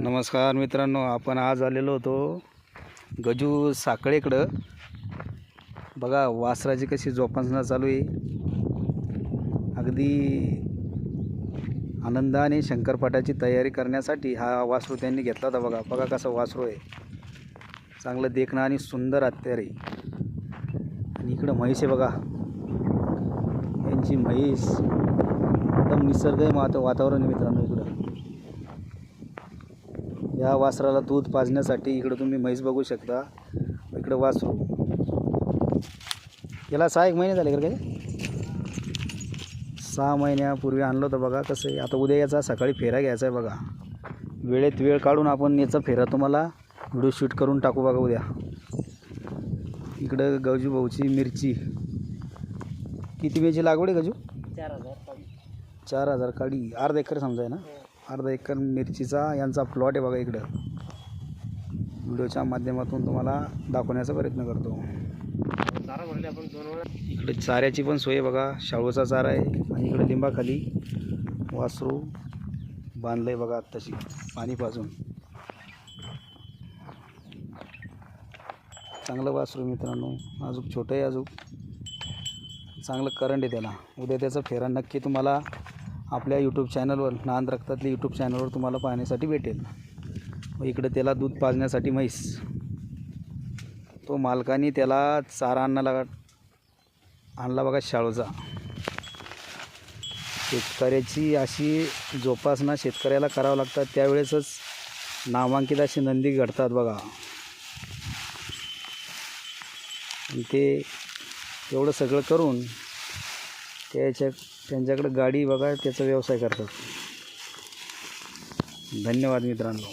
नमस्कार मित्रांनो, आपण आज आलेलो होतो गजू साखळेकडं. बघा वासराची कशी जोपासना चालू आहे. अगदी आनंदाने शंकरपाटाची तयारी करण्यासाठी हा वासरू त्यांनी घेतला होता. बघा बघा कसं वासरू आहे, चांगलं देखणं आणि सुंदर हत्यार आहे. आणि इकडं म्हैस आहे बघा, यांची म्हैस. एकदम निसर्ग आहे वातावरण आहे मित्रांनो. इकडं या वासराला दूध पाजण्यासाठी इकडं तुम्ही म्हैस बघू शकता. इकडं वासरू, याला 6 महिने झाले का? 6 महिन्यापूर्वी आणलं होतं. बघा कसं आहे. आता उद्या याचा सकाळी फेरा घ्यायचा आहे. बघा वेळेत वेळ काढून आपण याचा फेरा तुम्हाला व्हिडिओ शूट करून टाकू. बघा उद्या. इकडं गजू भाऊची मिरची. किती वेळची लागवड आहे गजू? 4,000 काडी. अर्धा एकर समजाय ना. अर्धा एकर मिरचीचा यांचा प्लॉट आहे बघा. इकडं व्हिडिओच्या माध्यमातून तुम्हाला दाखवण्याचा प्रयत्न करतो. इकडे चाऱ्याची पण सोय बघा. शाळूचा चारा आहे आणि इकडे लिंबाखाली वासरू बांधलंय बघा. आत्ताशी पाणी पाजून. चांगलं वासरू मित्रांनो, अजून छोटं आहे, अजून चांगलं करंट आहे त्याला. उद्या त्याचा फेरा नक्की तुम्हाला आपल्या यूट्यूब चॅनलवर, नांद रक्तातली यूट्यूब चॅनलवर तुम्हाला पाहण्यासाठी भेटेल. व इकडे त्याला दूध पाजण्यासाठी म्हैस. तो मालकाने त्याला चारा आणला बघा शाळूचा. शेतकऱ्याची अशी जोपासना शेतकऱ्याला करावं लागतात, त्यावेळेसच नामांकित असे नंदी घडतात बघा. आणि ते एवढं सगळं करून त्यांच्याकडे गाडी बघा, त्याचा व्यवसाय करतात. धन्यवाद मित्रांनो.